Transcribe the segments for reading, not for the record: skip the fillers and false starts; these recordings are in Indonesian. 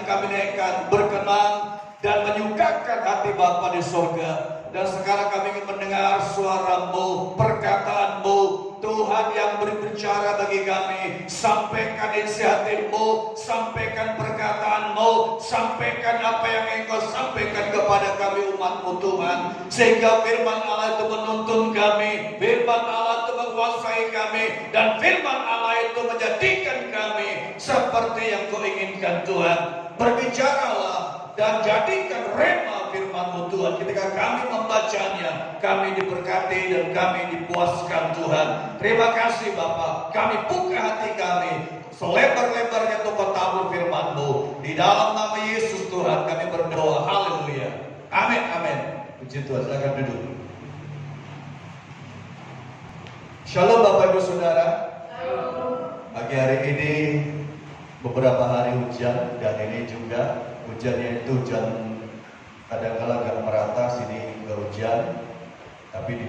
yang kami naikkan berkenan dan menyukakan hati Bapa di surga. Dan sekarang kami ingin mendengar suara-Mu, perkataan-Mu, Tuhan yang berbicara bagi kami. Sampaikan isi hati-Mu, sampaikan perkataan-Mu, sampaikan apa yang Engkau sampaikan kepada kami umat-Mu Tuhan. Sehingga firman Allah itu menuntun kami, firman Allah itu menguasai kami, dan firman Allah itu menjadikan kami seperti yang Kau inginkan Tuhan. Berbicaralah dan jadikan rema firman-Mu Tuhan. Ketika kami membacanya, kami diberkati dan kami dipuaskan Tuhan. Terima kasih Bapa. Kami buka hati kami selebar-lebarnya untuk tabur firman-Mu. Di dalam nama Yesus Tuhan kami berdoa. Haleluya. Amin, amin. Puji Tuhan, silakan duduk. Shalom Bapak Ibu Saudara. Pagi hari ini beberapa hari hujan, dan ini juga hujannya itu hujan kadang-kala agak merata, sini enggak hujan, tapi di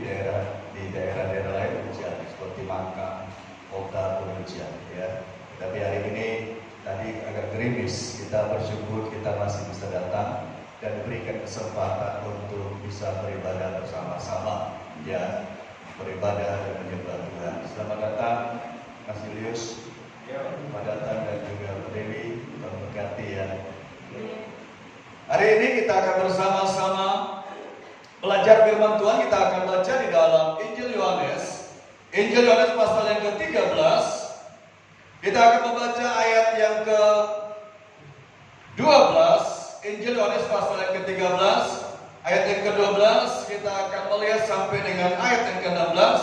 daerah-daerah lain hujan seperti Mangka, Kota pun hujan ya. Tapi hari ini tadi agak gerimis, kita bersyukur kita masih bisa datang dan diberikan kesempatan untuk bisa beribadah bersama-sama ya, beribadah dan menyembah Tuhan. Selamat datang Mas Julius, Pak Datang dan juga Pak Dewi, berkati ya. Hari ini kita akan bersama-sama belajar firman Tuhan. Kita akan baca di dalam Injil Yohanes pasal yang ke-13. Kita akan membaca ayat yang ke-12. Injil Yohanes pasal yang ke-13, ayat yang ke-12. Kita akan melihat sampai dengan ayat yang ke-16.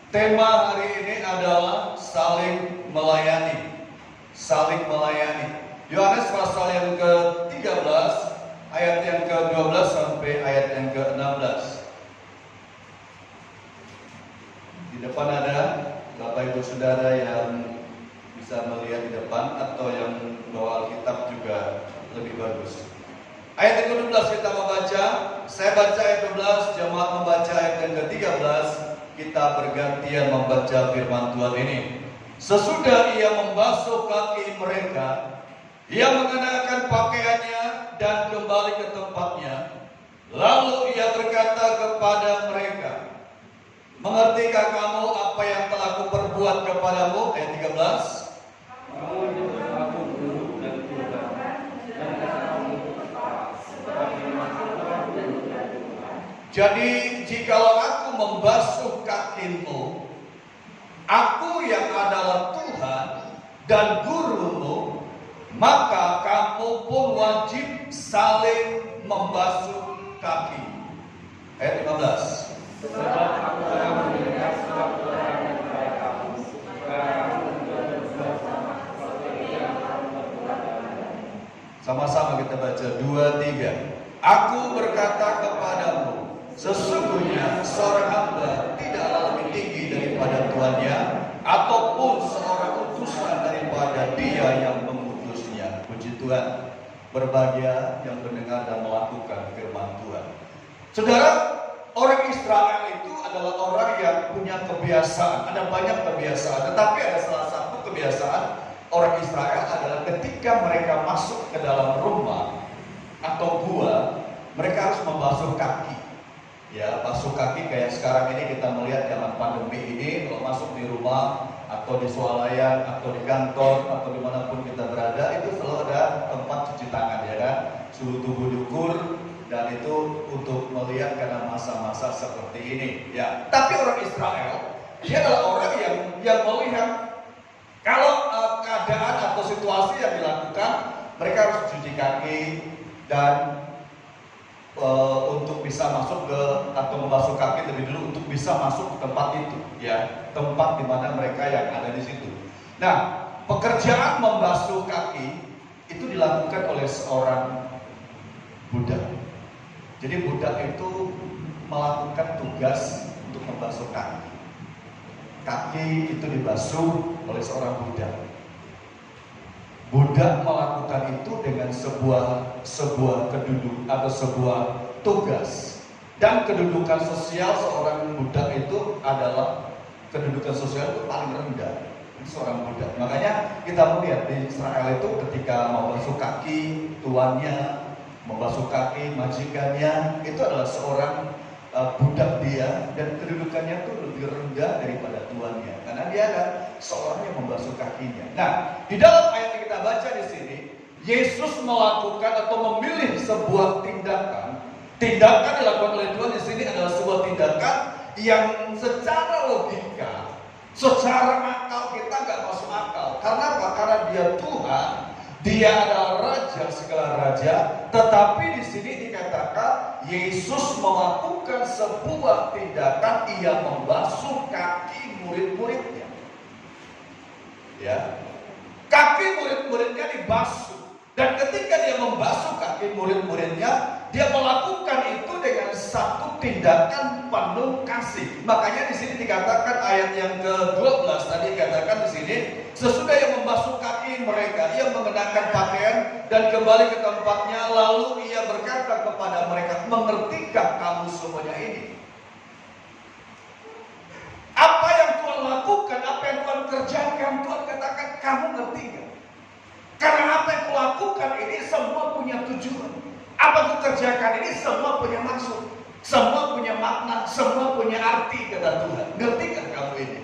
Tema hari ini adalah saling melayani. Saling melayani. Yohanes pasal yang ke-13, ayat yang ke-12 sampai ayat yang ke-16. Di depan ada Bapak Ibu Saudara yang bisa melihat di depan, atau yang bawa Alkitab juga lebih bagus. Ayat yang ke-12 kita membaca. Saya baca ayat 12, jemaat membaca ayat yang ke-13. Kita bergantian membaca firman Tuhan ini. Sesudah ia membasuh kaki mereka, ia mengenakan pakaiannya dan kembali ke tempatnya. Lalu ia berkata kepada mereka, mengertikah kamu apa yang telah kuperbuat kepadamu? Ayat 13. Jadi jikalau aku membasuh kakimu, aku yang adalah Tuhan dan gurumu, maka kamu pun wajib saling membasuh kaki. Ayat 15. Sebab aku telah memberikan suatu larangan kepada kamu, supaya kamu bersama-sama seperti yang kamu berbuat kepadamu. Sama-sama kita baca 2, 3. Aku berkata kepadamu, sesungguhnya seorang hamba tidaklah lebih tinggi daripada tuannya, ataupun seorang utusan daripada dia yang mengutusnya. Puji Tuhan. Berbahagia yang mendengar dan melakukan firman Tuhan. Saudara, orang Israel itu adalah orang yang punya kebiasaan. Ada banyak kebiasaan, tetapi ada salah satu kebiasaan orang Israel adalah ketika mereka masuk ke dalam rumah atau gua, mereka harus membasuh kaki. Ya, basuh kaki kayak sekarang ini kita melihat dalam pandemi ini, kalau masuk di rumah atau di swalayan atau di kantor atau dimanapun kita berada, itu selalu ada tempat cuci tangan, ya kan? Suhu tubuh diukur, dan itu untuk melihat karena masa-masa seperti ini. Ya, tapi orang Israel, dia adalah orang yang melihat kalau keadaan atau situasi yang dilakukan, mereka harus cuci kaki dan untuk bisa masuk ke atau membasuh kaki lebih dulu untuk bisa masuk ke tempat itu, ya, tempat di mana mereka yang ada di situ. Nah, pekerjaan membasuh kaki itu dilakukan oleh seorang budak. Jadi budak itu melakukan tugas untuk membasuh kaki. Kaki itu dibasuh oleh seorang budak. Budak melakukan itu dengan sebuah keduduk atau sebuah tugas. Dan kedudukan sosial seorang budak itu adalah kedudukan sosial itu paling rendah. seorang budak. Makanya kita melihat di Israel itu ketika mau basuh kaki tuannya, membasuh kaki majikannya, itu adalah seorang budak dia, dan kedudukannya itu lebih rendah daripada tuannya karena dia ada seorang yang membasuh kakinya. Nah, di dalam ayat yang kita baca di sini, Yesus melakukan atau memilih sebuah tindakan. Tindakan dilakukan oleh Tuhan di sini adalah sebuah tindakan yang secara logika, secara akal kita nggak masuk akal. Karena apa? Karena dia Tuhan, dia adalah Raja segala raja. Tetapi di sini dikatakan Yesus melakukan sebuah tindakan, ia membasuh kaki murid-muridnya. Ya, kaki murid-muridnya dibasuh. Dan ketika dia membasuh kaki murid-muridnya, dia melakukan itu dengan satu tindakan penuh kasih. Makanya di sini dikatakan ayat yang ke-12 tadi dikatakan di sini, sesudah ia membasuh kaki mereka, ia mengenakan pakaian dan kembali ke tempatnya, lalu ia berkata kepada mereka, mengertikah kamu semuanya ini? Apa yang Tuhan lakukan, apa yang Tuhan kerjakan, Tuhan katakan, kamu ngerti gak? Karena apa yang kulakukan ini semua punya tujuan. Apa yang kukerjakan ini semua punya maksud, semua punya makna, semua punya arti, kata Tuhan. Ngerti kan kamu ini?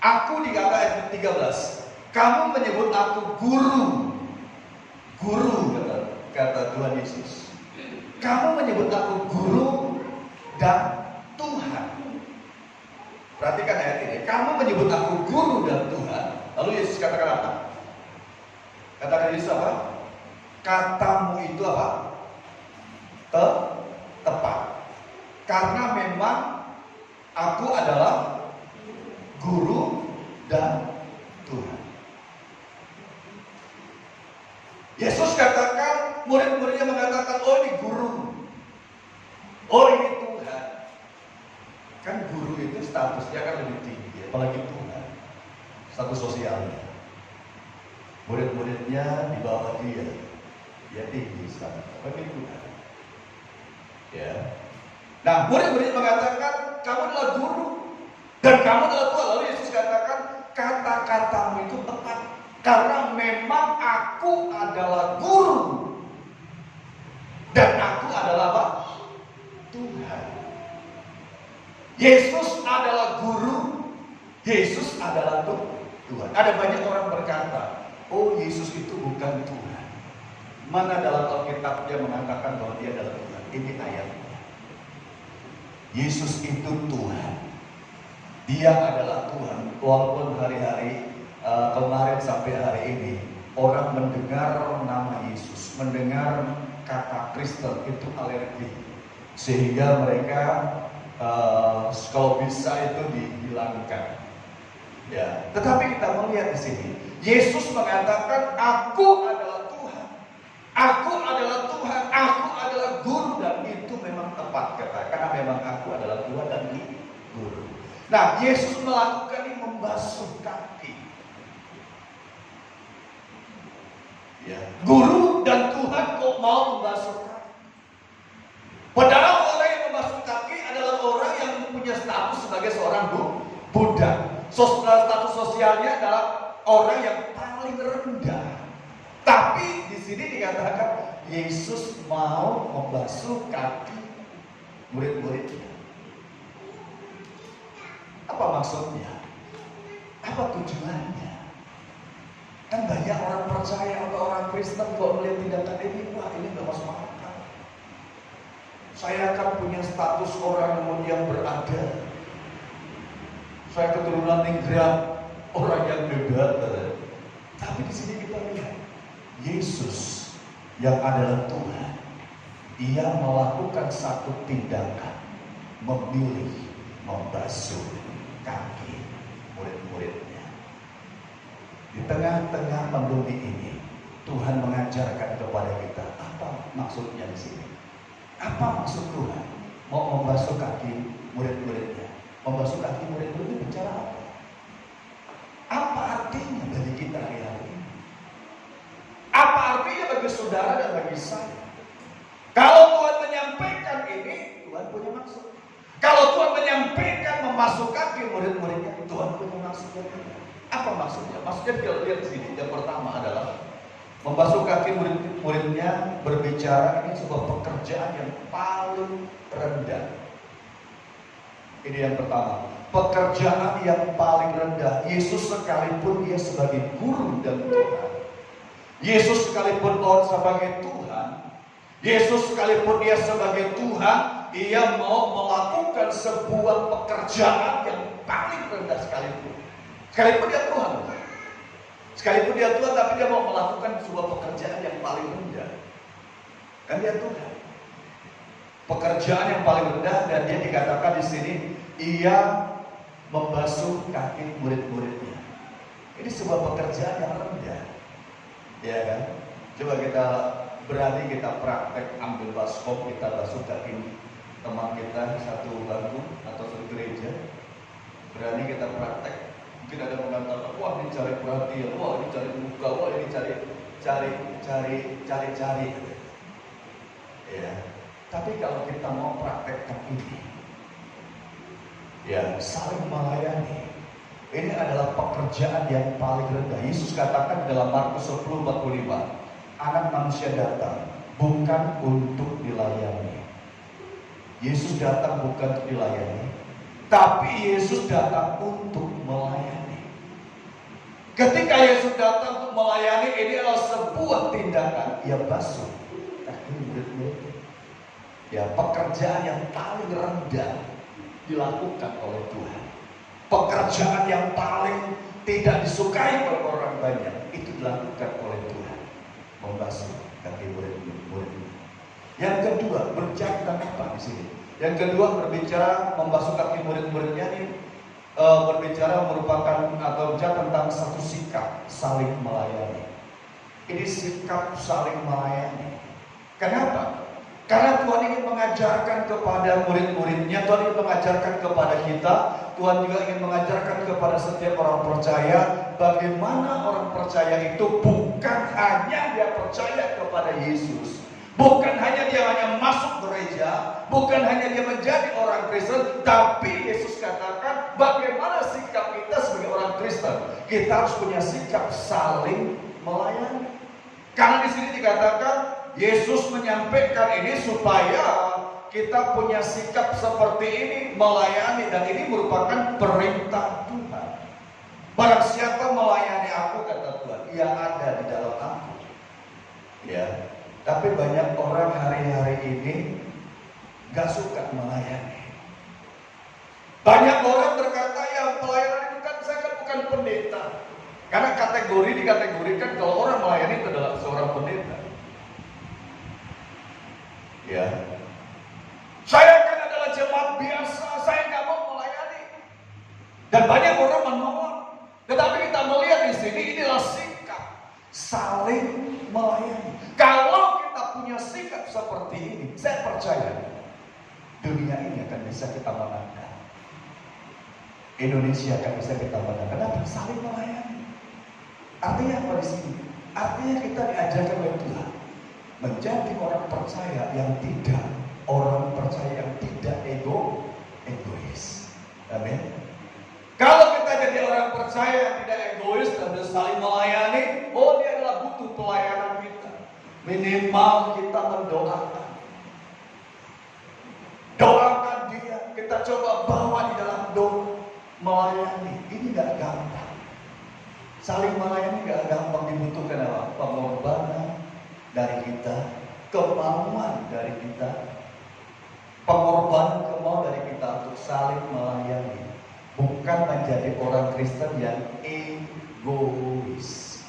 Aku dikata ayat 13, kamu menyebut aku guru. Guru, kata Tuhan Yesus. Kamu menyebut aku guru dan Tuhan. Perhatikan ayat ini. Kamu menyebut aku guru dan Tuhan. Lalu Yesus katakan apa? Katakan Yesus apa? Katamu itu apa? Tepat. Karena memang aku adalah guru dan Tuhan. Yesus katakan, murid-muridnya mengatakan, oh ini guru, oh ini Tuhan. Kan guru itu statusnya kan lebih tinggi, apalagi Tuhan. Status sosialnya. Murid-muridnya di bawah dia tinggi sangat, apalagi Tuhan. Ya. Nah, murid-murid mengatakan, kamu adalah guru dan kamu adalah Tuhan. Lalu Yesus katakan, kata-katamu itu tepat. Karena memang aku adalah guru dan aku adalah apa? Tuhan. Yesus adalah guru, Yesus adalah Tuhan. Ada banyak orang berkata, oh Yesus itu bukan Tuhan. Mana dalam Alkitab dia mengatakan bahwa dia adalah Tuhan? Ini ayatnya. Yesus itu Tuhan. Dia adalah Tuhan. Walaupun hari-hari kemarin sampai hari ini orang mendengar nama Yesus, mendengar kata Kristen itu alergi, sehingga mereka kalau bisa itu dihilangkan. Ya, tetapi kita melihat di sini, Yesus mengatakan, "Aku adalah Tuhan, Aku adalah Tuhan, Aku adalah Guru," dan itu memang tepat kata, karena memang Aku adalah Tuhan dan Guru. Nah, Yesus melakukan ini membasuh kaki. Ya, Guru dan Tuhan kok mau membasuh kaki? Padahal orang yang membasuh kaki adalah orang yang punya status sebagai seorang budak. Status sosialnya adalah orang yang paling rendah. Tapi di sini dikatakan Yesus mau membasuh kaki murid-muridnya. Apa maksudnya? Apa tujuannya? Kan banyak orang percaya atau orang Kristen kalau melihat tindakan ini, wah ini gak masuk akal. Saya kan punya status orang yang berada. Saya keturunan ningrat, orang yang beda. Tapi di sini kita lihat Yesus yang adalah Tuhan, Ia melakukan satu tindakan, memilih membasuh kaki murid-muridnya. Di tengah-tengah pandemi ini, Tuhan mengajarkan kepada kita apa maksudnya di sini. Apa maksud Tuhan mau membasuh kaki murid-muridnya? Membasuh kaki murid-muridnya bicara apa? Apa artinya bagi kita hari-hari ini? Apa artinya bagi saudara dan bagi saya? Kalau Tuhan menyampaikan ini, Tuhan punya maksud. Kalau Tuhan menyampaikan membasuh kaki murid-muridnya, Tuhan punya maksud. Apa maksudnya? Maksudnya kalau lihat di sini, yang pertama adalah membasuh kaki murid-muridnya, berbicara ini sebuah pekerjaan yang paling rendah. Ini yang pertama, pekerjaan yang paling rendah. Yesus sekalipun dia sebagai guru dan Tuhan, Yesus sekalipun orang sebagai Tuhan, Yesus sekalipun dia sebagai Tuhan, ia mau melakukan sebuah pekerjaan yang paling rendah sekalipun. Sekalipun dia Tuhan, sekalipun dia Tuhan, tapi dia mau melakukan sebuah pekerjaan yang paling rendah. Kan dia Tuhan. Pekerjaan yang paling rendah, dan dia dikatakan di sini, ia membasuh kaki murid-muridnya. Ini sebuah pekerjaan yang rendah, ya kan? Coba kita berani kita praktek ambil baskom, kita basuh kaki teman kita satu bangku atau satu gereja. Berani kita praktek. Mungkin ada mengatakan, wah ini cari perhatian, wah ini cari muka, wah ini cari. Ya. Tapi kalau kita mau praktekkan ini, ya saling melayani, ini adalah pekerjaan yang paling rendah. Yesus katakan dalam Markus 10:45, Anak Manusia datang bukan untuk dilayani. Yesus datang bukan untuk dilayani, tapi Yesus datang untuk melayani. Ketika Yesus datang untuk melayani, ini adalah sebuah tindakan. Ia basuh kaki murid-murid. Ya, pekerjaan yang paling rendah dilakukan oleh Tuhan. Pekerjaan yang paling tidak disukai oleh orang banyak, itu dilakukan oleh Tuhan. Membasuh kaki murid-murid. Yang kedua, berbicara tentang apa di sini? Yang kedua, berbicara membasuh kaki murid-muridnya ini berbicara merupakan atau bicara tentang satu sikap saling melayani. Ini sikap saling melayani. Kenapa? Karena Tuhan ingin mengajarkan kepada murid-muridnya, Tuhan ingin mengajarkan kepada kita, Tuhan juga ingin mengajarkan kepada setiap orang percaya, bagaimana orang percaya itu bukan hanya dia percaya kepada Yesus, bukan hanya dia masuk gereja, bukan hanya dia menjadi orang Kristen, tapi Yesus katakan bagaimana sikap kita sebagai orang Kristen. Kita harus punya sikap saling melayani. Karena di sini dikatakan Yesus menyampaikan ini supaya kita punya sikap seperti ini, melayani, dan ini merupakan perintah Tuhan. Barang siapa melayani aku, kata Tuhan, ia ada di dalam aku. Ya, tapi banyak orang hari-hari ini gak suka melayani. Banyak orang berkata, ya pelayanan itu kan saya kan bukan pendeta. Karena kategori dikategorikan kalau orang melayani itu adalah seorang pendeta. Ya, saya kan adalah jemaat biasa, saya nggak mau melayani. Dan banyak orang menolak. Tetapi kita melihat di sini inilah sikap saling melayani. Kalau kita punya sikap seperti ini, saya percaya dunia ini akan bisa kita menangkan. Indonesia akan bisa kita menangkan. Kenapa? Saling melayani. Artinya apa di sini? Artinya kita diajarkan oleh Tuhan menjadi orang percaya yang tidak, orang percaya yang tidak egois. Amin. Kalau kita jadi orang percaya yang tidak egois dan saling melayani, oh dia adalah butuh pelayanan kita. Minimal kita mendoakan. Doakan dia, kita coba bawa di dalam doa. Melayani, ini gak gampang. Saling melayani gak gampang, dibutuhkan apa? Pengorbanan dari kita, kemauan dari kita, pengorbanan kemauan dari kita untuk saling melayani, bukan menjadi orang Kristen yang egois.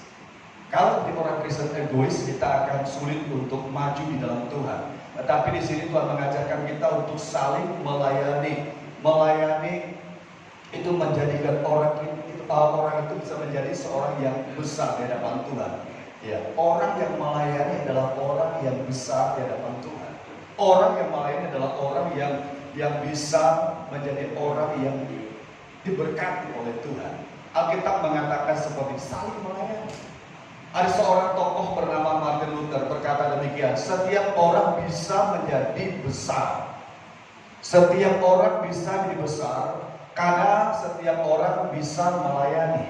Kalau di orang Kristen egois, kita akan sulit untuk maju di dalam Tuhan. Tetapi di sini Tuhan mengajarkan kita untuk saling melayani. Melayani itu menjadikan orang itu bisa menjadi seorang yang besar di hadapan Tuhan. Ya, orang yang melayani adalah orang yang besar di hadapan Tuhan. Orang yang melayani adalah orang yang bisa menjadi orang yang diberkati oleh Tuhan. Alkitab mengatakan seperti saling melayani. Ada seorang tokoh bernama Martin Luther berkata demikian, setiap orang bisa menjadi besar. Setiap orang bisa menjadi besar karena setiap orang bisa melayani.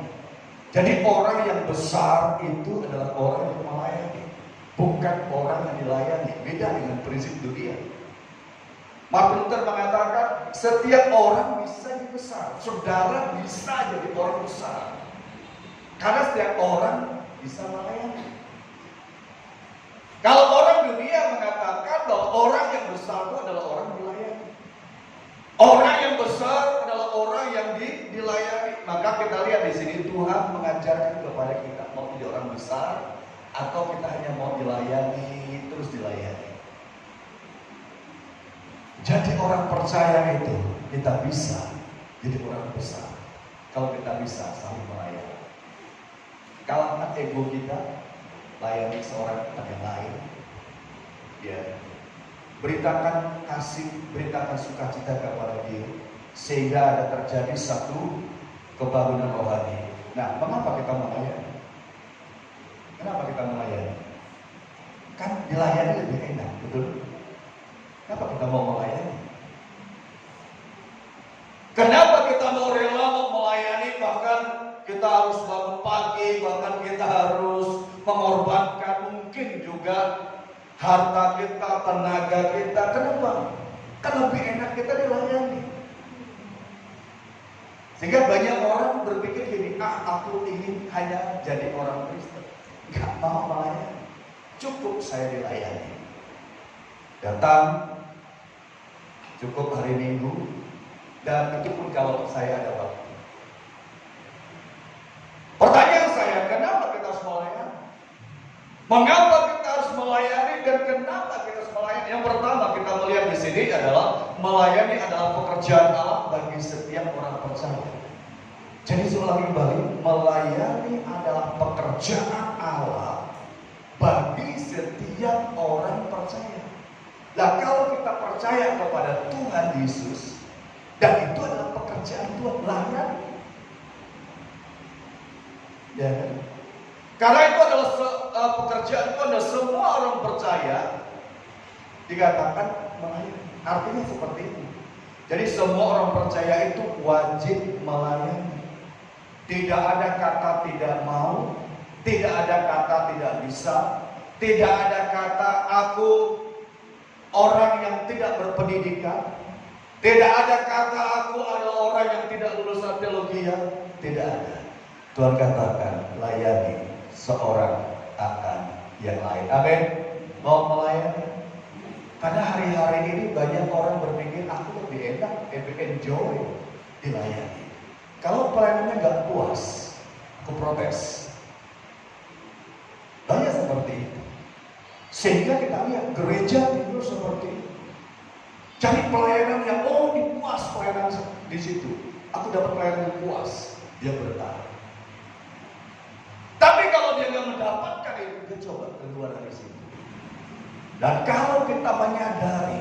Jadi orang yang besar itu adalah orang yang melayani, bukan orang yang dilayani. Beda dengan prinsip dunia. Martin Luther mengatakan setiap orang bisa jadi besar, saudara bisa jadi orang besar, karena setiap orang bisa melayani. Kalau orang dunia mengatakan bahwa orang yang besar itu adalah orang dilayani, orang yang besar adalah orang yang dilayani, maka kita lihat di sini Tuhan mengajarkan kepada kita mau jadi orang besar atau kita hanya mau dilayani terus dilayani. Jadi orang percaya itu kita bisa jadi orang besar kalau kita bisa saling melayani. Kalahkan ego kita, layani seorang yang lain. Ya, beritakan kasih, beritakan sukacita kepada dia, sehingga ada terjadi satu kebangunan rohani. Nah, mengapa kita melayani? Kenapa kita melayani? Kan dilayani lebih enak, betul? Kenapa kita mau melayani? Kenapa kita mau rela mau melayani? Bahkan kita harus bangun pagi, bahkan kita harus mengorbankan mungkin juga harta kita, tenaga kita. Kenapa? Kan lebih enak kita dilayani. Sehingga banyak orang berpikir gini, aku ingin hanya jadi orang Kristen, gak mau melayani, cukup saya dilayani. Datang cukup hari Minggu, dan itu pun kalau saya ada waktu. Pertanyaan saya, kenapa kita harus melayani? Mengapa kita harus melayani dan kenapa kita harus melayani? Yang pertama kita melihat di sini adalah melayani adalah pekerjaan Allah bagi setiap orang percaya. Jadi seulangi kembali, melayani adalah pekerjaan Allah bagi setiap orang percaya. Nah, kalau kita percaya kepada Tuhan Yesus, dan itu adalah pekerjaan Tuhan, layani. Ya kan? Karena itu adalah pekerjaan Tuhan dan semua orang percaya dikatakan melayani. Artinya seperti ini. Jadi semua orang percaya itu wajib melayani. Tidak ada kata tidak mau, tidak ada kata tidak bisa, tidak ada kata aku orang yang tidak berpendidikan, tidak ada kata aku adalah orang yang tidak lulusan teologi, tidak ada. Tuhan katakan layani seorang akan yang lain. Amin. Mau melayani? Karena hari-hari ini banyak orang berpikir aku lebih enak, lebih enjoy dilayani. Kalau pelayanannya nggak puas, aku protes. Banyak seperti itu. Sehingga kita lihat gereja itu seperti itu. Cari pelayanan yang dipuas pelayanan di situ. Aku dapat pelayanan yang puas, dia bertahan. Tapi kalau dia nggak mendapatkan itu, dia coba keluar dari situ. Dan kalau kita menyadari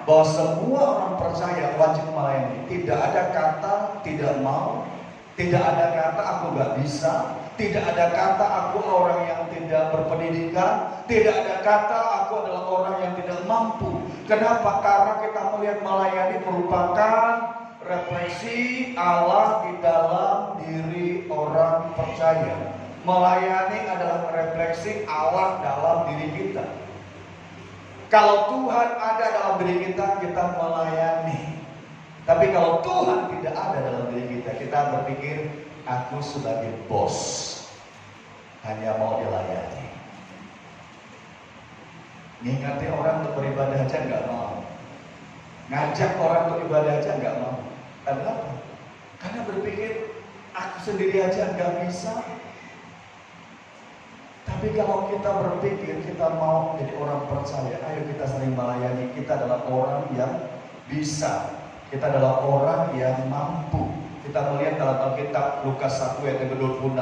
bahwa semua orang percaya wajib melayani, tidak ada kata tidak mau, tidak ada kata aku nggak bisa, tidak ada kata aku orang yang tidak berpendidikan, tidak ada kata aku adalah orang yang tidak mampu. Kenapa? Karena kita melihat melayani merupakan refleksi Allah di dalam diri orang percaya. Melayani adalah refleksi Allah dalam diri kita. Kalau Tuhan ada dalam diri kita, kita melayani. Tapi kalau Tuhan tidak ada dalam diri kita, kita berpikir aku sebagai bos hanya mau dilayani. Ngingati orang untuk beribadah aja nggak mau. Ngajak orang untuk ibadah aja nggak mau. Kenapa? Karena berpikir aku sendiri aja nggak bisa. Tapi kalau kita berpikir kita mau jadi orang percaya, ayo kita sering melayani. Kita adalah orang yang bisa. Kita adalah orang yang mampu. Kita melihat dalam Alkitab Lukas 1 ayat 26.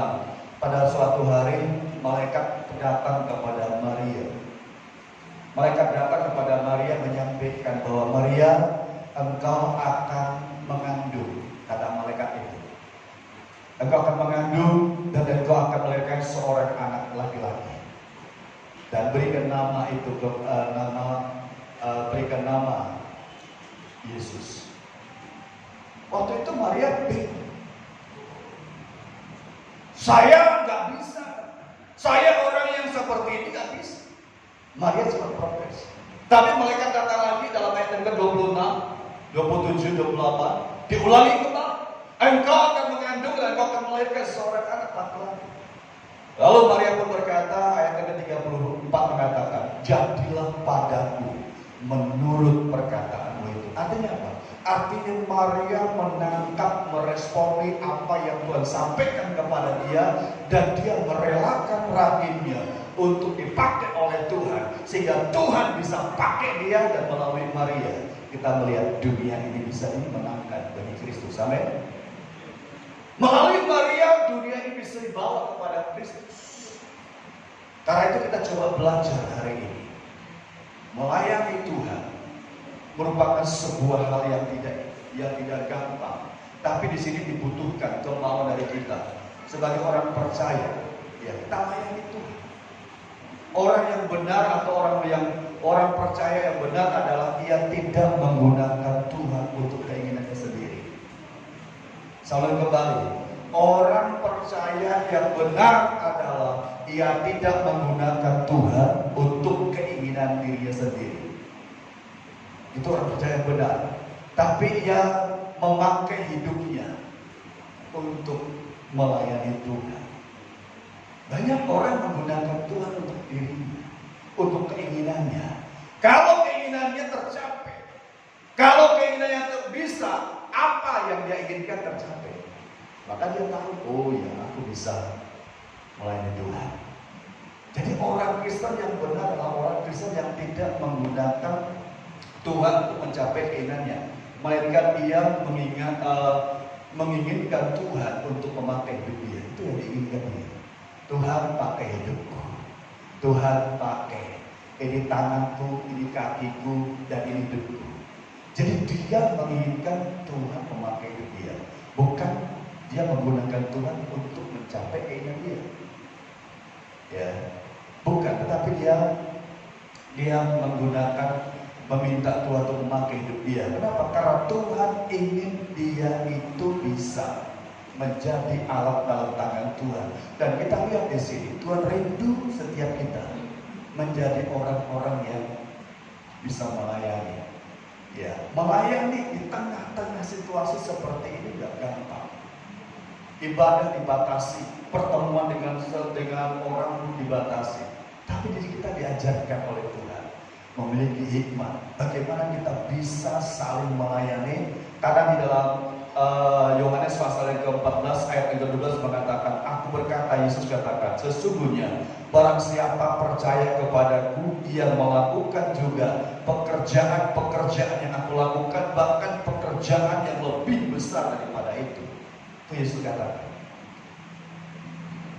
Pada suatu hari malaikat datang kepada Maria. Malaikat datang kepada Maria menyampaikan bahwa Maria, engkau akan mengandung, kata malaikat itu. Engkau akan mengandung dan engkau akan melahirkan seorang anak laki-laki. Dan berikan nama itu berikan nama Yesus. Waktu itu Maria bingung. Saya nggak bisa. Saya orang yang seperti ini nggak bisa. Maria cuma protes. Tapi malaikat datang lagi dalam ayat yang ke-26, 27, 28. Diulangi kembali. Engkau akan mengandung dan engkau akan melahirkan seorang anak laki-laki. Lalu Maria pun berkata, ayat yang ke-34 mengatakan, jadilah padaku menurut perkataanmu itu. Artinya apa? Artinya Maria menangkap, meresponi apa yang Tuhan sampaikan kepada dia, dan dia merelakan rahimnya untuk dipakai oleh Tuhan, sehingga Tuhan bisa pakai dia, dan melalui Maria kita melihat dunia ini bisa dimenangkan bagi Kristus. Amin. Melalui Maria dunia ini bisa dibawa kepada Kristus. Karena itu kita coba belajar hari ini. Melayani Tuhan merupakan sebuah hal yang tidak gampang, tapi di sini dibutuhkan kemauan dari kita sebagai orang percaya. Ya, kita melayani Tuhan. Orang yang benar atau orang percaya yang benar adalah ia tidak menggunakan Tuhan untuk keinginannya sendiri. Salam kembali. Orang percaya yang benar adalah ia tidak menggunakan Tuhan untuk keinginan dirinya sendiri. Itu orang percaya yang benar. Tapi ia memakai hidupnya untuk melayani Tuhan. Banyak orang menggunakan Tuhan untuk dirinya, untuk keinginannya. Kalau keinginannya tercapai, kalau keinginannya bisa, apa yang dia inginkan tercapai, maka dia tahu, oh ya, aku bisa melayani Tuhan. Jadi orang Kristen yang benar adalah orang Kristen yang tidak menggunakan Tuhan untuk mencapai keinginannya, melainkan dia menginginkan Tuhan untuk memakai hidup dia. Itu yang diinginkan dia. Tuhan pakai hidupku, Tuhan pakai ini tanganku, ini kakiku, dan ini hidupku. Jadi dia menginginkan Tuhan memakai hidup dia, bukan dia menggunakan Tuhan untuk mencapai keinginan dia. Ya, bukan, tetapi dia menggunakan, meminta Tuhan untuk memakai hidup dia. Kenapa? Karena Tuhan ingin dia itu bisa menjadi alat dalam tangan Tuhan. Dan kita lihat di sini, Tuhan rindu setiap kita menjadi orang-orang yang bisa melayani. Ya, melayani di tengah-tengah situasi seperti ini gak gampang. Ibadah dibatasi, pertemuan dengan orang dibatasi. Tapi kita diajarkan oleh Tuhan memiliki hikmat. Bagaimana kita bisa saling melayani? Karena di dalam Yohanes pasal yang ke-14 ayat yang ke-12 mengatakan, aku berkata, Yesus katakan, sesungguhnya barang siapa percaya kepadaku, ia melakukan juga pekerjaan-pekerjaan yang aku lakukan, bahkan pekerjaan yang lebih besar daripada itu. Itu Yesus katakan.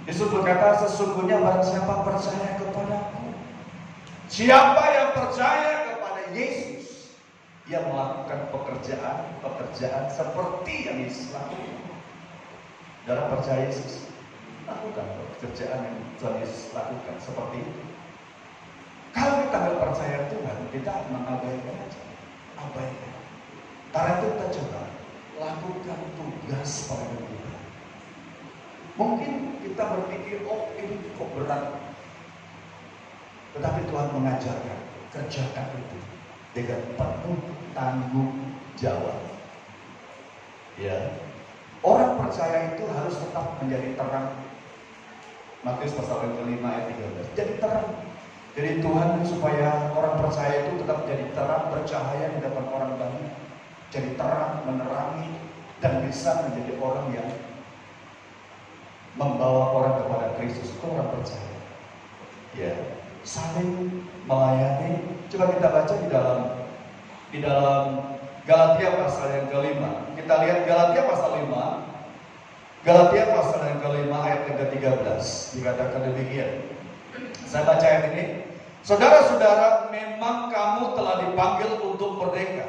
Yesus berkata, sesungguhnya barang siapa percaya kepadaku, siapa yang percaya kepada Yesus, ia melakukan pekerjaan seperti yang Yesus lakukan. Dalam percaya Yesus, lakukan pekerjaan yang Tuhan Yesus lakukan seperti itu. Kalau kita nggak percaya Tuhan, kita mengabaikan aja, abaikan. Karena itu kita coba lakukan tugas pada Tuhan. Mungkin kita berpikir, oh ini kok berat, tetapi Tuhan mengajarkan, kerjakan itu dengan penuh tanggung jawab. Ya, orang percaya itu harus tetap menjadi terang. Matius pasal yang ke-5 ayat 13. Jadi terang. Jadi Tuhan supaya orang percaya itu tetap jadi terang, bercahaya di depan orang banyak. Jadi terang, menerangi, dan bisa menjadi orang yang membawa orang kepada Kristus. Itu orang percaya. Ya, saling melayani. Coba kita baca di dalam Galatia pasal yang ke-5. Kita lihat Galatia pasal 5. Galatia pasal yang ke-5 ayat yang ke-13. Dikatakan demikian. Saya baca ayat ini. Saudara-saudara, memang kamu telah dipanggil untuk merdeka.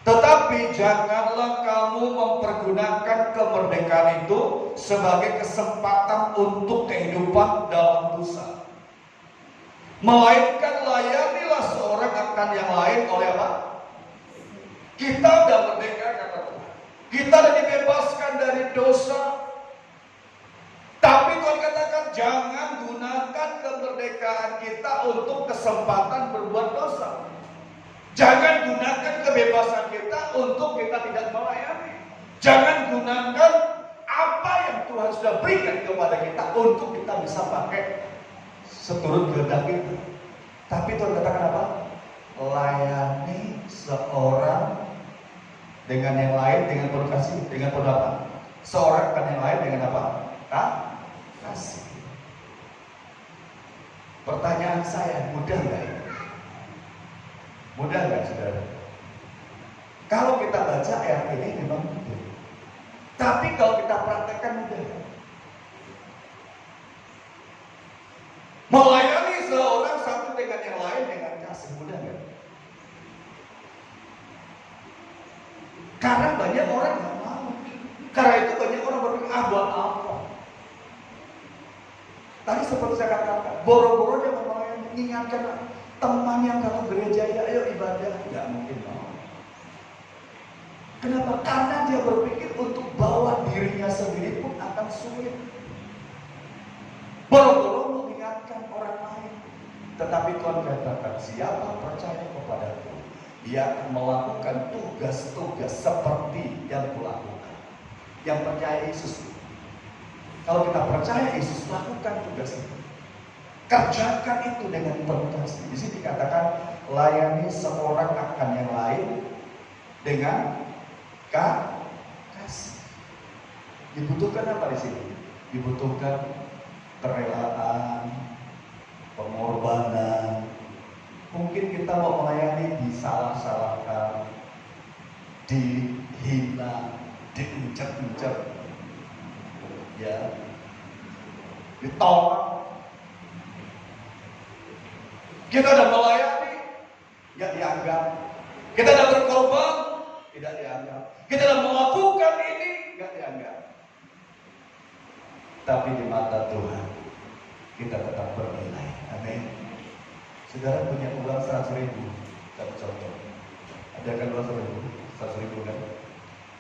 Tetapi janganlah kamu mempergunakan kemerdekaan itu sebagai kesempatan untuk kehidupan dalam dosa. Melainkan layanilah seorang akan yang lain oleh apa? Kita sudah merdeka karena Tuhan. Kita sudah dibebaskan dari dosa. jangan gunakan kemerdekaan kita untuk kesempatan berbuat dosa. Jangan gunakan kebebasan kita untuk kita tidak melayani. Jangan gunakan apa yang Tuhan sudah berikan kepada kita untuk kita bisa pakai seturut kehendak kita. Tapi Tuhan katakan apa? Layani seorang dengan yang lain dengan penuh kasih, dengan penuh apa? Seorang dengan yang lain dengan apa? Kasih. Pertanyaan saya, mudah nggak? Mudah nggak, saudara? Kalau kita baca ayat ini memang mudah. Tapi kalau kita praktekkan mudah nggak? Melayani seorang satu dengan yang lain dengan kasih, mudah nggak? Karena banyak orang nggak mau. Karena itu banyak orang berpikir, buat apa? Tadi seperti saya katakan, boro-boro dia melayani, mengingatkan teman yang kalau gereja, ya ayo ibadah, nggak mungkin mau. Kenapa? Karena dia berpikir untuk bawa dirinya sendiri pun akan sulit. Boro-boro mengingatkan orang lain. Tetapi Tuhan katakan, siapa percaya kepadaku, dia akan melakukan tugas-tugas seperti yang kulakukan. Yang percaya Yesus. Kalau kita percaya Yesus, lakukan tugas itu. Kerjakan itu dengan penuh kasih. Di sini dikatakan layani seorang akan yang lain dengan kasih. Dibutuhkan apa di sini? Dibutuhkan kerelaan, pengorbanan. Mungkin kita mau melayani disalah-salahkan, dihina, diinjak-injak, ya, ditolak. Kita sudah melayani, tidak dianggap. Kita sudah berkorban, tidak dianggap. Kita sudah melakukan ini, tidak dianggap. Tapi di mata Tuhan, kita tetap bernilai. Amin. Saudara punya uang 100.000, satu contoh. Ada kan uang 100.000 kan?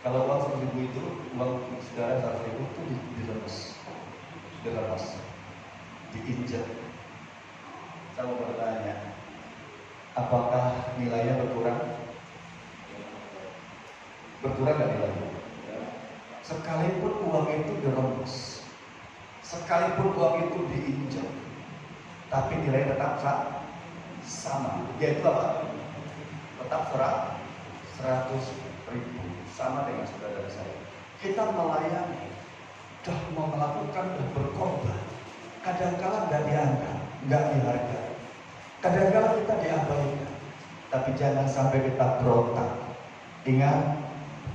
Kalau uang 100.000 itu, uang saudara 100.000 itu dilepas, diinjak. Saya mau bertanya, apakah nilainya berkurang? Berkurang nggak nilainya? Sekalipun uang itu dirembes, sekalipun uang itu diinjak, tapi nilainya tetap sama. Yaitu apa? Tetap 100.000, sama dengan saudara saya. Kita melayani, sudah mau melakukan dan berkorban. Kadang-kala nggak dianggap, nggak dihargai. Kadang-kala kita diabaikan. Tapi jangan sampai kita berontak. Ingat,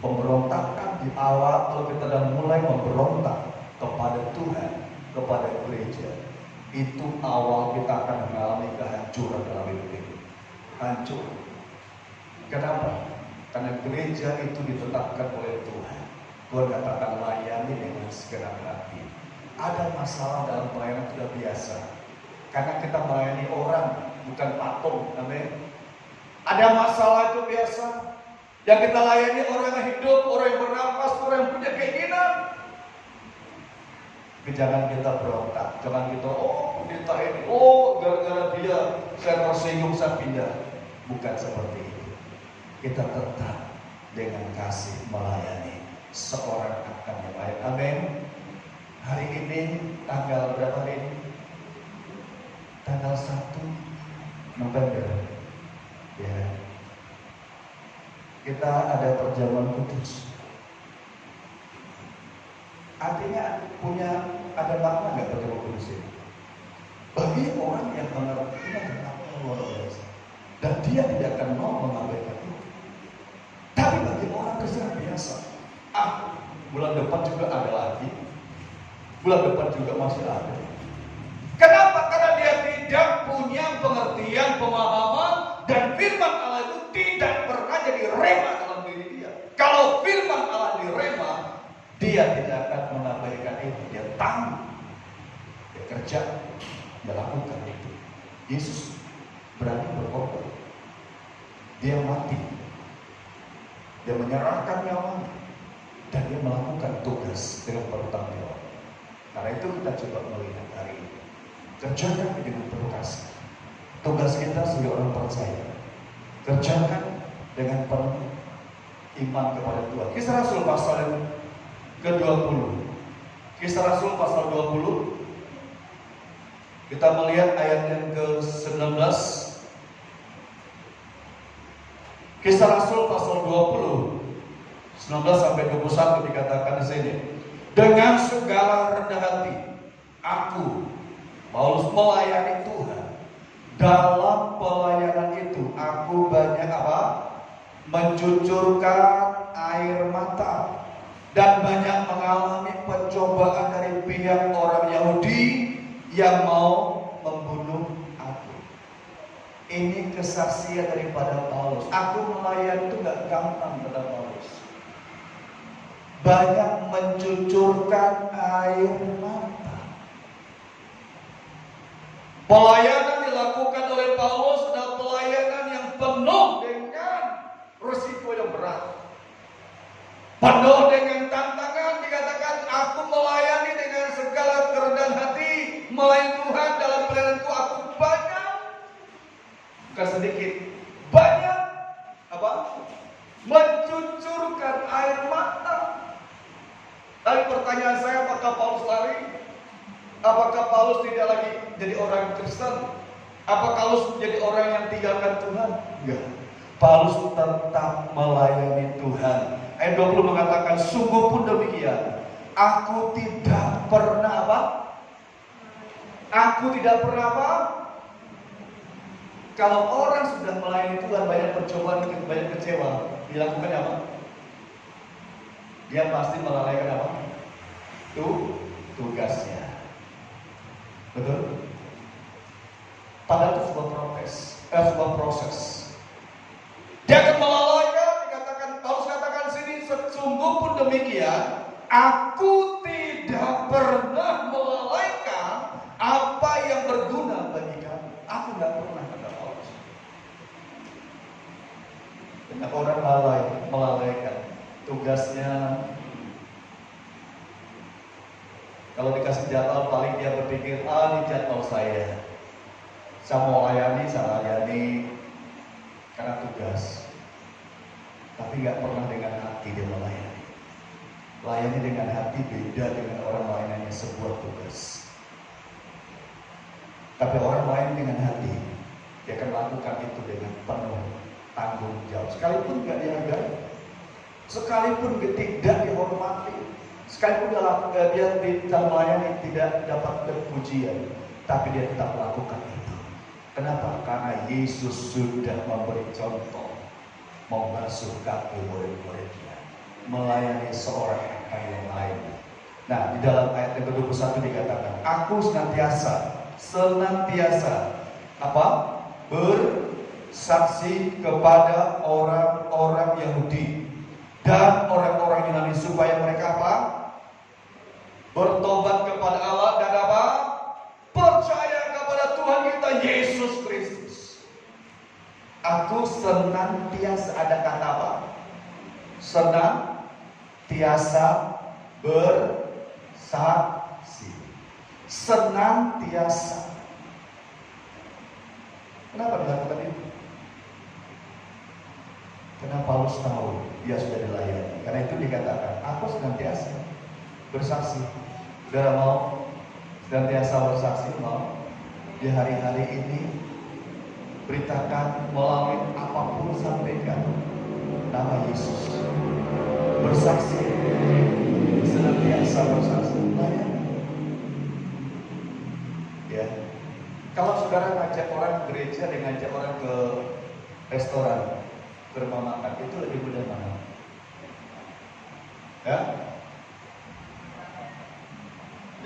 pemberontakan di awal kalau kita sudah mulai memberontak kepada Tuhan, kepada gereja, itu awal kita akan mengalami kehancuran dalam hidup ini. Hancur. Kenapa? Karena gereja itu ditetapkan oleh Tuhan. Tuhan katakan layani dengan segenap hati. Ada masalah dalam pelayanan sudah biasa. Karena kita melayani orang, bukan patung. Amin. Ada masalah itu biasa. Yang kita layani orang yang hidup, orang yang bernafas, orang yang punya keinginan. Tapi jangan kita berontak. Jangan kita, pendeta ini, gara-gara dia saya tersinggung, saya pindah. Bukan seperti itu. Kita tetap dengan kasih melayani seorang akan yang lain. Amin. Hari ini tanggal berapa hari ini? Tanggal 1 November. Ya. Kita ada perjamuan kudus. Artinya ada makna nggak perjamuan kudus ini? Bagi orang yang mengerti ini ada makna luar biasa. Dan dia tidak akan mau mengabaikan itu. Tapi bagi orang Kristen biasa, bulan depan juga ada lagi. Bulan depan juga masih ada. Kenapa? Karena dia tidak punya pengertian, pemahaman, dan firman Allah itu tidak pernah jadi rema dalam diri dia. Kalau firman Allah direma, dia tidak akan mengabaikan itu. Dia tangguh, dia kerja, dia lakukan itu. Yesus berani berkorban. Dia mati, dia menyerahkan nyawanya, dan dia melakukan tugas dengan bertanggung jawab. Karena itu kita coba melihat hari ini. Kerjakan dengan penuh kasih. Tugas kita sebagai orang percaya. Kerjakan dengan penuh iman kepada Tuhan. Kisah Rasul pasal yang ke-20. Kisah Rasul pasal 20. Kita melihat ayat yang ke-19. Kisah Rasul pasal 20. 19 sampai 21 dikatakan di sini. Dengan segala rendah hati, aku Paulus melayani Tuhan. Dalam pelayanan itu, aku banyak apa? Mencucurkan air mata dan banyak mengalami pencobaan dari pihak orang Yahudi yang mau membunuh aku. Ini kesaksian daripada Paulus. Aku melayani itu gak gampang, kata Paulus. Banyak mencucurkan air mata. Pelayanan dilakukan oleh Paulus adalah pelayanan yang penuh dengan risiko yang berat. Penuh dengan tantangan. Dikatakan aku melayani dengan segala kerendahan hati. Melayani Tuhan dalam pelayananku aku banyak. Bukan sedikit. Banyak. Apa? Mencucurkan air mata. Tapi pertanyaan saya, apakah Paulus lari? Apakah Paulus tidak lagi jadi orang Kristen? Apakah Paulus menjadi orang yang tinggalkan Tuhan? Enggak. Paulus tetap melayani Tuhan. Ayat 20 mengatakan, sungguh pun demikian. Aku tidak pernah apa? Aku tidak pernah apa? Kalau orang sudah melayani Tuhan, banyak percobaan, banyak kecewa, dilakukan apa? Dia pasti melalaikan apa? Tugasnya. Betul? Padahal itu sebuah proses. Dia akan melalaikan, dikatakan, Paulus katakan sini, sungguh pun demikian, aku tidak pernah melalaikan apa yang berguna bagi kamu. Aku tidak pernah, kata Paulus. Banyak orang melalaikan tugasnya. Kalau dikasih jadwal, paling dia berpikir, ini jadwal saya. Saya mau layani, saya layani karena tugas. Tapi gak pernah dengan hati dia melayani. Layani dengan hati beda dengan orang lainnya sebuah tugas. Tapi orang lain dengan hati, dia akan lakukan itu dengan penuh tanggung jawab. Sekalipun gak dihargai, sekalipun tidak dihormati, sekalipun dia tidak melayani, tidak dapat pujian, tapi dia tetap lakukan itu. Kenapa? Karena Yesus sudah memberi contoh, membasuh kaki murid-muridnya, melayani seorang akan yang lain. Nah, di dalam ayat yang ke-21 dikatakan, aku senantiasa apa? Bersaksi kepada orang-orang Yahudi dan orang-orang Yunani supaya mereka apa? Bertobat kepada Allah dan apa? Percaya kepada Tuhan kita Yesus Kristus. Aku senantiasa, ada kata apa? Senantiasa bersaksi. Senantiasa. Kenapa dilakukan itu? Karena Paulus tahu dia sudah dilayani. Karena itu dikatakan, aku senantiasa bersaksi. Saudara mau senantiasa bersaksi? Mau di hari-hari ini beritakan melalui apapun, sampaikan nama Yesus. Bersaksi, senantiasa bersaksi. Layani. Ya. Kalau saudara ngajak orang ke gereja dan ngajak orang ke restoran, ke rumah makan, itu lebih mudah mana? Ya?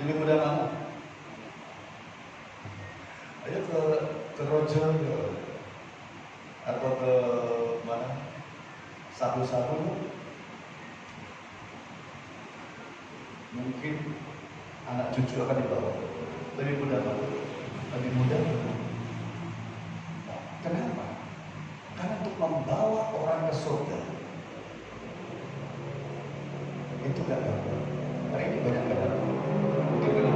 Lebih mudah mana? Ayo ke Rojo atau ke mana? Sabu-sabu. Mungkin anak cucu akan dibawa. Lebih mudah mana? Lebih mudah. Kenapa? Karena untuk membawa orang ke surga itu gak gampang. Hari ini banyak gak gampang. Mungkin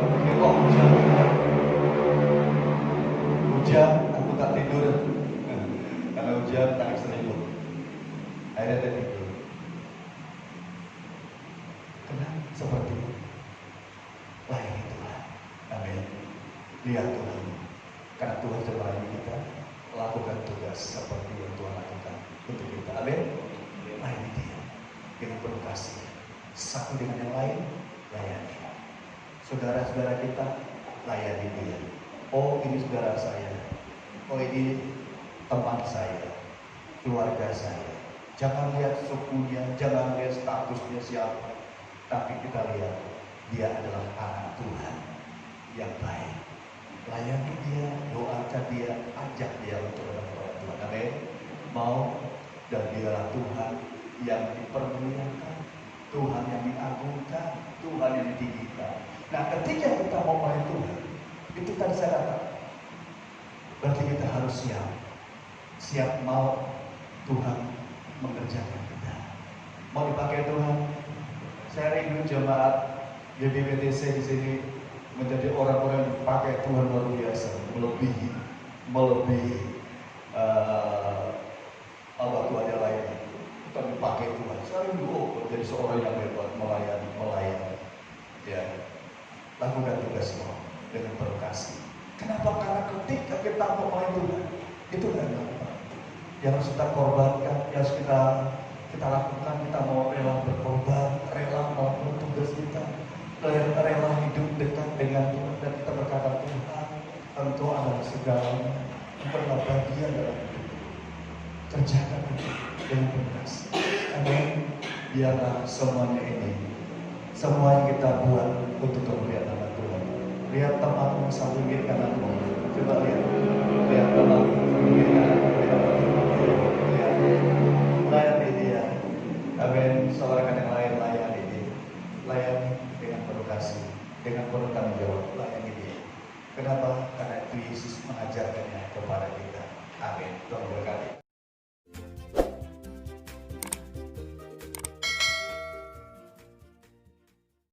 jam tarik selimut. Akhirnya dia tidur. Kenapa seperti itu? Layani Tuhan. Amin. Lihat Tuhan. Karena Tuhan sudah melayani kita, lakukan tugas seperti yang Tuhan lakukan untuk kita. Amin. Layani Dia dengan penuh kasih. Satu dengan yang lain, layani. Saudara-saudara kita, layani Dia. Oh, ini saudara saya. Oh, ini teman saya, keluarga saya. Jangan lihat sukunya, jangan lihat statusnya siapa, tapi kita lihat dia adalah anak Tuhan yang baik. Layani dia, doakan dia, ajak dia untuk berdoa Tuhan. Amin. Mau, dan dialah Tuhan yang dipermuliakan, Tuhan yang diagungkan, Tuhan yang ditinggikan. Nah, ketika kita mau melayani Tuhan, itu tadi saya katakan, berarti kita harus siap mau Tuhan mengerjakan kita. Mau dipakai Tuhan. Saya rindu jemaat GBBTC di sini menjadi orang-orang yang dipakai Tuhan luar biasa, melebihi apa Tuhan yang lain. Kita dipakai Tuhan. Saya rindu menjadi seorang yang hebat, melayani. Ya, lakukan tugasmu dengan penuh kasih. Kenapa? Karena ketika kita mau melayani Tuhan, itu adalah yang harus kita korbankan, yang harus kita lakukan. Kita mau rela berkorban, rela melakukan tugas kita, rela hidup dekat dengan Tuhan, dan kita berkata, Tuhan, Engkau adalah segalanya, Engkau adalah bagian dalam hidup. Kerjakan itu dengan penuh kasih. Amin. Biarlah semuanya ini, semua yang kita buat untuk kemuliaan nama Tuhan. Lihat temanmu samping kananmu, coba lihat temanmu samping kananmu. Layani dia. Amin. Soalkan yang lain, layani dia. Layani dengan penuh kasih, dengan penuh tanggung jawab. Layani dia. Kenapa? Karena itu Yesus mengajarkannya kepada kita. Amin. Tuhan berkati.